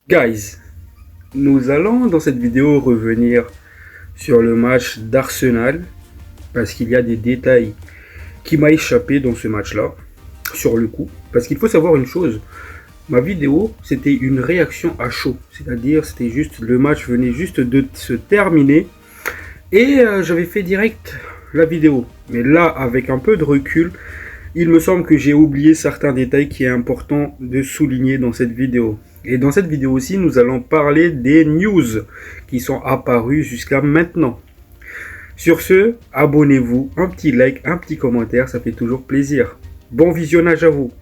Guys, nous allons dans cette vidéo revenir sur le match d'Arsenal parce qu'il y a des détails qui m'ont échappé dans ce match-là, sur le coup. Parce qu'il faut savoir une chose, ma vidéo c'était une réaction à chaud, c'est-à-dire c'était juste le match venait juste de se terminer et j'avais fait direct la vidéo. Mais là, avec un peu de recul, il me semble que j'ai oublié certains détails qui est important de souligner dans cette vidéo. Et dans cette vidéo aussi, nous allons parler des news qui sont apparues jusqu'à maintenant. Sur ce, abonnez-vous, un petit like, un petit commentaire, ça fait toujours plaisir. Bon visionnage à vous.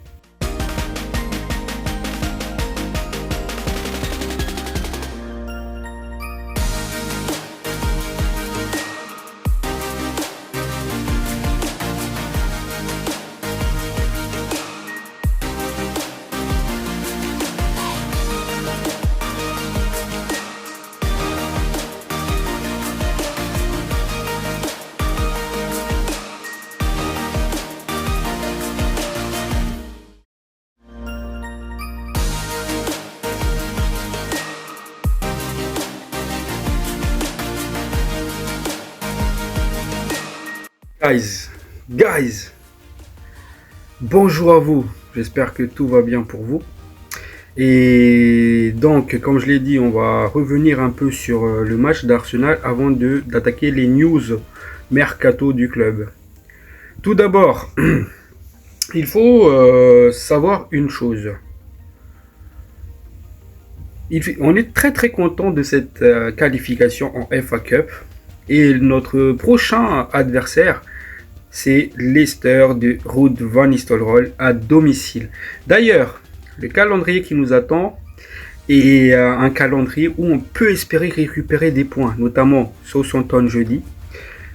Guys, bonjour à vous, j'espère que tout va bien pour vous. Et donc, comme je l'ai dit, on va revenir un peu sur le match d'Arsenal avant d'attaquer les news mercato du club. Tout d'abord, il faut savoir une chose. On est très content de cette qualification en FA Cup. Et notre prochain adversaire, c'est Leicester de Ruud van Nistelrooy à domicile. D'ailleurs, le calendrier qui nous attend est un calendrier où on peut espérer récupérer des points, notamment Southampton jeudi,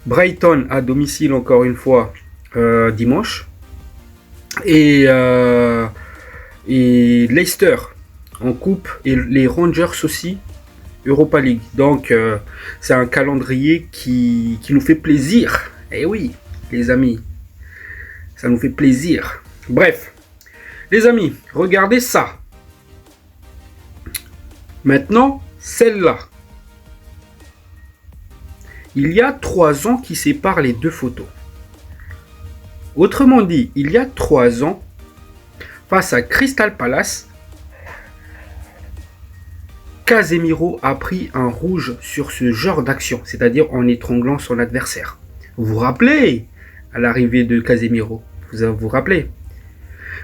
Brighton à domicile encore une fois dimanche, et Leicester en coupe et les Rangers aussi Europa League. Donc c'est un calendrier qui nous fait plaisir. Eh oui, les amis, ça nous fait plaisir. Bref, les amis, regardez ça. Maintenant, celle-là. Il y a 3 ans qui séparent les deux photos. Autrement dit, il y a 3 ans, face à Crystal Palace, Casemiro a pris un rouge sur ce genre d'action, c'est-à-dire en étranglant son adversaire. Vous vous rappelez à l'arrivée de Casemiro? Vous vous rappelez?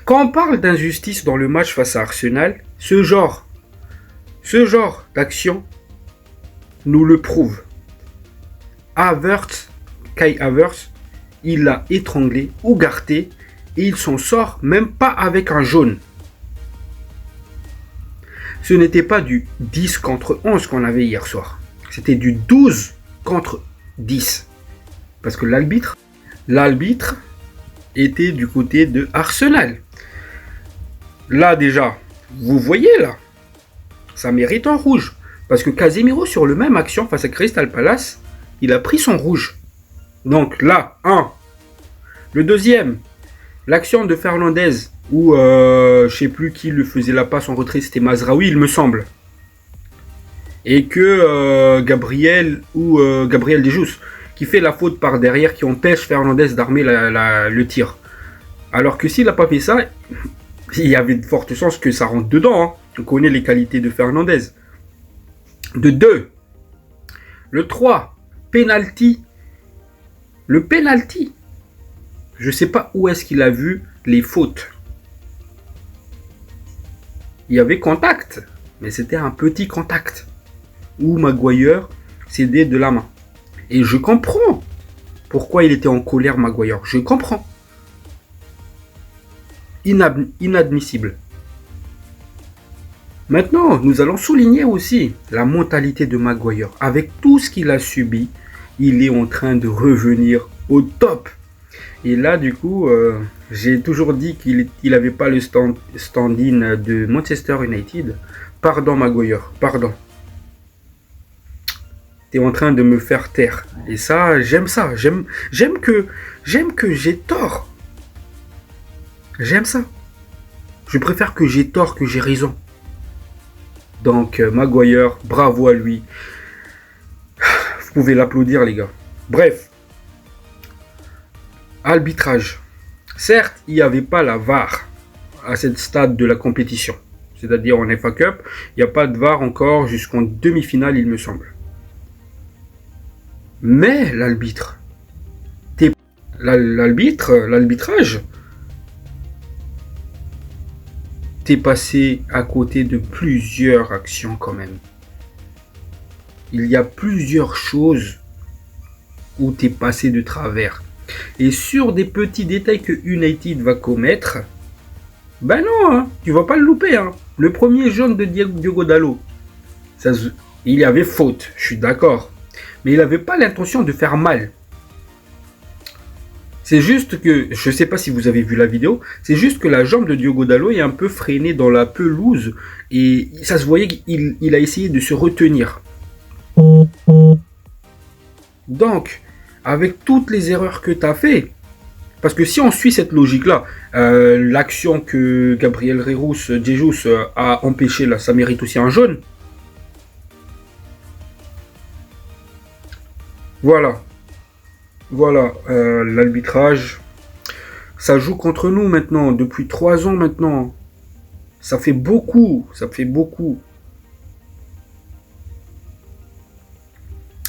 Quand on parle d'injustice dans le match face à Arsenal, ce genre d'action nous le prouve. Kai Havertz, il l'a étranglé, ougarté, et il s'en sort même pas avec un jaune. Ce n'était pas du 10 contre 11 qu'on avait hier soir. C'était du 12 contre 10. Parce que l'arbitre était du côté de Arsenal. Là déjà, vous voyez là, ça mérite un rouge. Parce que Casemiro sur le même action face à Crystal Palace, il a pris son rouge. Donc là, 1. Le deuxième, l'action de Fernandez, où je sais plus qui le faisait la passe en retrait, c'était Mazraoui il me semble. Et que Gabriel Jesus qui fait la faute par derrière, qui empêche Fernandez d'armer le tir. Alors que s'il n'a pas fait ça, il y avait de fortes chances que ça rentre dedans. Hein. On connaît les qualités de Fernandez. De 2. Le 3. Penalty. Le penalty. Je ne sais pas où est-ce qu'il a vu les fautes. Il y avait contact, mais c'était un petit contact où Maguire cédait de la main. Et je comprends pourquoi il était en colère, Maguire. Je comprends. Inadmissible. Maintenant, nous allons souligner aussi la mentalité de Maguire. Avec tout ce qu'il a subi, il est en train de revenir au top. Et là, du coup, j'ai toujours dit qu'il n'avait pas le stand-in de Manchester United. Pardon, Maguire, pardon. T'es en train de me faire taire. Et ça, j'aime ça. J'aime que j'ai tort. J'aime ça. Je préfère que j'ai tort que j'ai raison. Donc Maguire, bravo à lui. Vous pouvez l'applaudir les gars. Bref. Arbitrage. Certes, il n'y avait pas la VAR à ce stade de la compétition. C'est-à-dire en FA Cup, il n'y a pas de VAR encore jusqu'en demi-finale, il me semble. Mais l'arbitrage, t'es passé à côté de plusieurs actions quand même. Il y a plusieurs choses où t'es passé de travers. Et sur des petits détails que United va commettre, ben non, hein, tu vas pas le louper. Hein. Le premier jaune de Diogo Dalot, il y avait faute, je suis d'accord. Mais il n'avait pas l'intention de faire mal. C'est juste que, je ne sais pas si vous avez vu la vidéo, c'est juste que la jambe de Diogo Dalot est un peu freinée dans la pelouse et ça se voyait qu'il a essayé de se retenir. Donc, avec toutes les erreurs que tu as fait, parce que si on suit cette logique-là, l'action que Gabriel Jesus a empêché, là, ça mérite aussi un jaune. Voilà. Voilà, l'arbitrage. Ça joue contre nous maintenant, depuis 3 ans maintenant. Ça fait beaucoup, ça fait beaucoup.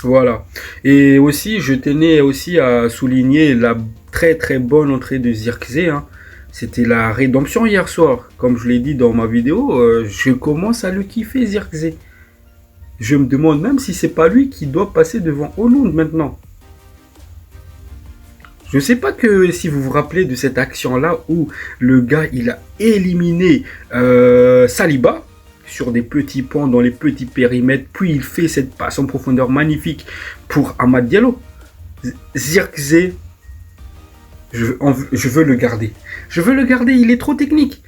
Voilà. Et aussi, je tenais aussi à souligner la très très bonne entrée de Zirkzee. Hein. C'était la rédemption hier soir. Comme je l'ai dit dans ma vidéo, je commence à le kiffer Zirkzee. Je me demande même si c'est pas lui qui doit passer devant Haaland maintenant. Je sais pas que si vous vous rappelez de cette action-là où le gars il a éliminé Saliba sur des petits ponts dans les petits périmètres, puis il fait cette passe en profondeur magnifique pour Amad Diallo. Zirkzee, je veux le garder. Je veux le garder, il est trop technique.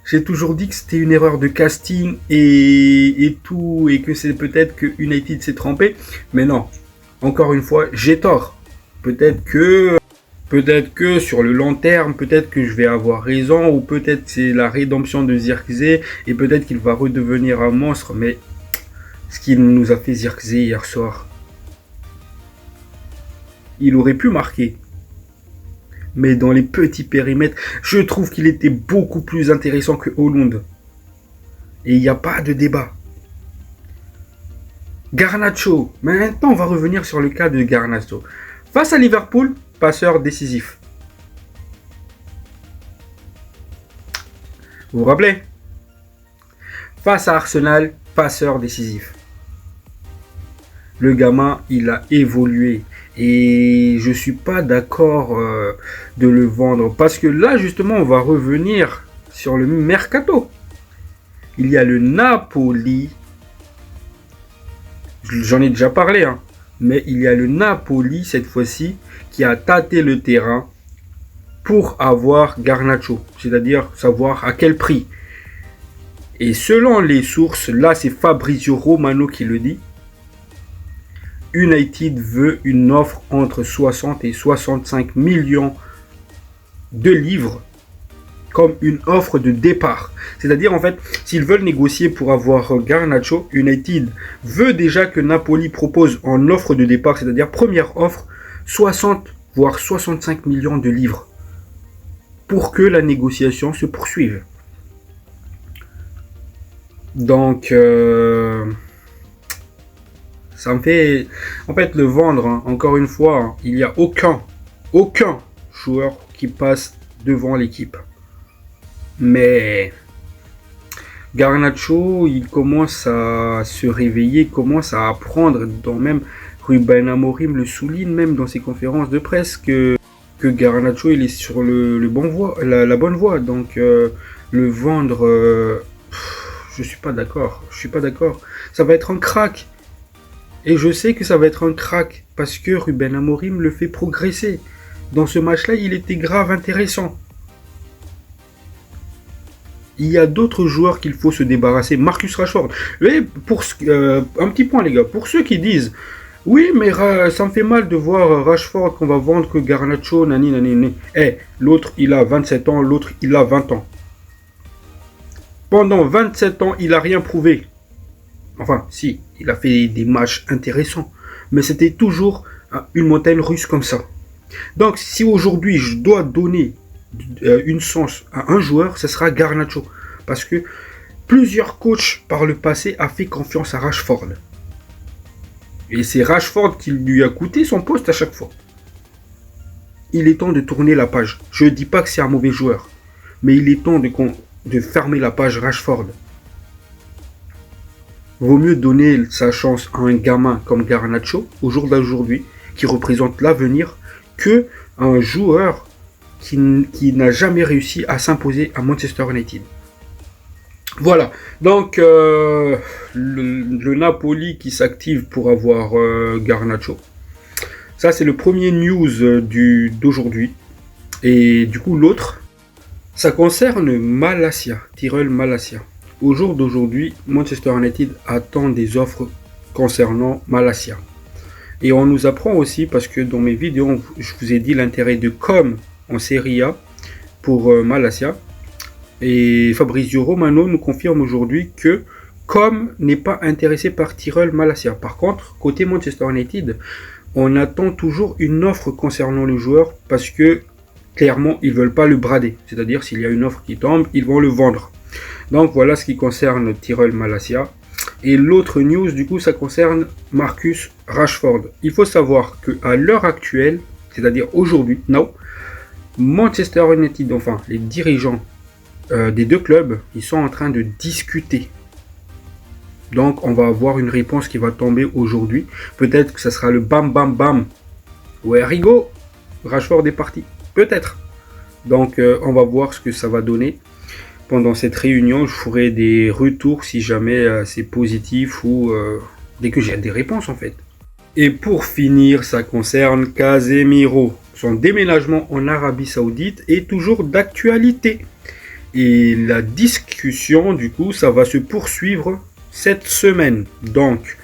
J'ai toujours dit que c'était une erreur de casting et tout, et que c'est peut-être que United s'est trompé. Mais non, encore une fois, j'ai tort. Peut-être que sur le long terme, peut-être que je vais avoir raison, ou peut-être c'est la rédemption de Zirkzee, et peut-être qu'il va redevenir un monstre, mais ce qu'il nous a fait Zirkzee hier soir, il aurait pu marquer. Mais dans les petits périmètres, je trouve qu'il était beaucoup plus intéressant que Haaland. Et il n'y a pas de débat. Garnacho, maintenant on va revenir sur le cas de Garnacho. Face à Liverpool, passeur décisif. Vous vous rappelez? Face à Arsenal, passeur décisif. Le gamin, il a évolué. Et je suis pas d'accord de le vendre. Parce que là, justement, on va revenir sur le mercato. Il y a le Napoli. J'en ai déjà parlé, hein. Mais il y a le Napoli, cette fois-ci, qui a tâté le terrain pour avoir Garnacho. C'est-à-dire savoir à quel prix. Et selon les sources, là c'est Fabrizio Romano qui le dit, United veut une offre entre 60 et 65 millions de livres comme une offre de départ. C'est-à-dire en fait, s'ils veulent négocier pour avoir Garnacho, United veut déjà que Napoli propose en offre de départ, c'est-à-dire première offre, 60 voire 65 millions de livres pour que la négociation se poursuive. Donc, ça me fait... En fait, le vendre, hein, encore une fois, hein, il n'y a aucun joueur qui passe devant l'équipe. Mais Garnacho, il commence à se réveiller, commence à apprendre, dans même Ruben Amorim le souligne même dans ses conférences de presse que Garnacho il est sur le bon voie, la bonne voie. Donc le vendre, je suis pas d'accord. Ça va être un crack. Et je sais que ça va être un crack parce que Ruben Amorim le fait progresser. Dans ce match-là, il était grave intéressant. Il y a d'autres joueurs qu'il faut se débarrasser. Marcus Rashford. Et pour un petit point, les gars. Pour ceux qui disent, oui, mais ça me fait mal de voir Rashford qu'on va vendre que Garnacho, nani. L'autre, il a 27 ans, l'autre, il a 20 ans. Pendant 27 ans, il n'a rien prouvé. Enfin, si, il a fait des matchs intéressants. Mais c'était toujours une montagne russe comme ça. Donc, si aujourd'hui je dois donner une chance à un joueur, ce sera Garnacho. Parce que plusieurs coachs par le passé a fait confiance à Rashford. Et c'est Rashford qui lui a coûté son poste à chaque fois. Il est temps de tourner la page. Je ne dis pas que c'est un mauvais joueur. Mais il est temps de fermer la page Rashford. Vaut mieux donner sa chance à un gamin comme Garnacho, au jour d'aujourd'hui, qui représente l'avenir, que un joueur qui n'a jamais réussi à s'imposer à Manchester United. Voilà, donc le Napoli qui s'active pour avoir Garnacho. Ça, c'est le premier news d'aujourd'hui. Et du coup, l'autre, ça concerne Malacia, Tyrell Malacia. Au jour d'aujourd'hui, Manchester United attend des offres concernant Malacia. Et on nous apprend aussi, parce que dans mes vidéos, je vous ai dit l'intérêt de Com en Serie A pour Malacia. Et Fabrizio Romano nous confirme aujourd'hui que Com n'est pas intéressé par Tyrell Malacia. Par contre, côté Manchester United, on attend toujours une offre concernant le joueur parce que clairement, ils ne veulent pas le brader. C'est-à-dire, s'il y a une offre qui tombe, ils vont le vendre. Donc voilà ce qui concerne Tyrell Malacia. Et l'autre news, du coup, ça concerne Marcus Rashford. Il faut savoir qu'à l'heure actuelle, c'est-à-dire aujourd'hui, Manchester United, enfin les dirigeants des deux clubs, ils sont en train de discuter. Donc on va avoir une réponse qui va tomber aujourd'hui. Peut-être que ça sera le bam bam bam. Ouais, Rigo, Rashford est parti. Peut-être. Donc on va voir ce que ça va donner. Pendant cette réunion, je ferai des retours si jamais c'est positif ou dès que j'ai des réponses en fait. Et pour finir, ça concerne Casemiro. Son déménagement en Arabie Saoudite est toujours d'actualité. Et la discussion, du coup, ça va se poursuivre cette semaine. Donc,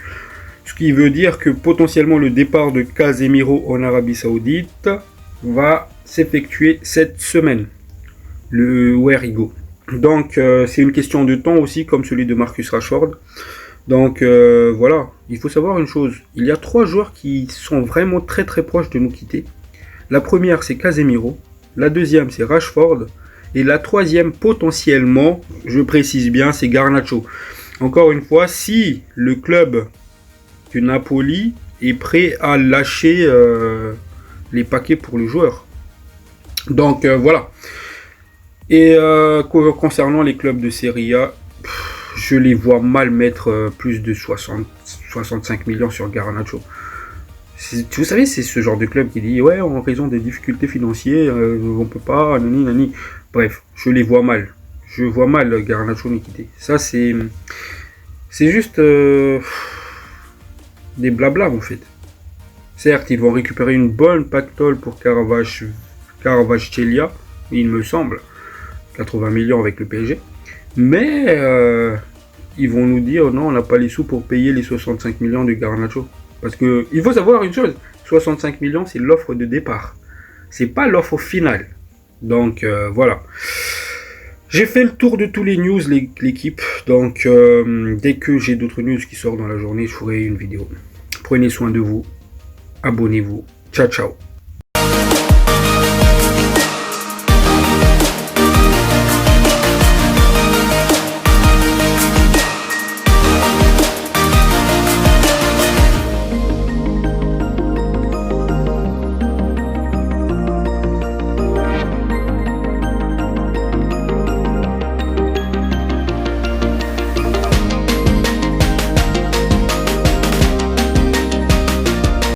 ce qui veut dire que potentiellement le départ de Casemiro en Arabie Saoudite va s'effectuer cette semaine. Le Werigo. Donc, c'est une question de temps aussi, comme celui de Marcus Rashford. Donc, voilà. Il faut savoir une chose. Il y a 3 joueurs qui sont vraiment très très proches de nous quitter. La première, c'est Casemiro. La deuxième, c'est Rashford. Et la troisième, potentiellement, je précise bien, c'est Garnacho. Encore une fois, si le club du Napoli est prêt à lâcher les paquets pour le joueur. Donc, voilà. Et concernant les clubs de Serie A, je les vois mal mettre plus de 65 millions sur Garnacho. Vous savez, c'est ce genre de club qui dit ouais, en raison des difficultés financières, on peut pas, nani. Bref, je les vois mal. Je vois mal Garnacho nous quitter. Ça, c'est juste des blabla en fait. Certes, ils vont récupérer une bonne pactole pour Kvaratskhelia, il me semble. 80 millions avec le PSG. Mais ils vont nous dire non, on n'a pas les sous pour payer les 65 millions de Garnacho. Parce que il faut savoir une chose, 65 millions c'est l'offre de départ. C'est pas l'offre finale. Donc voilà. J'ai fait le tour de tous les news, l'équipe. Donc dès que j'ai d'autres news qui sortent dans la journée, je ferai une vidéo. Prenez soin de vous. Abonnez-vous. Ciao ciao.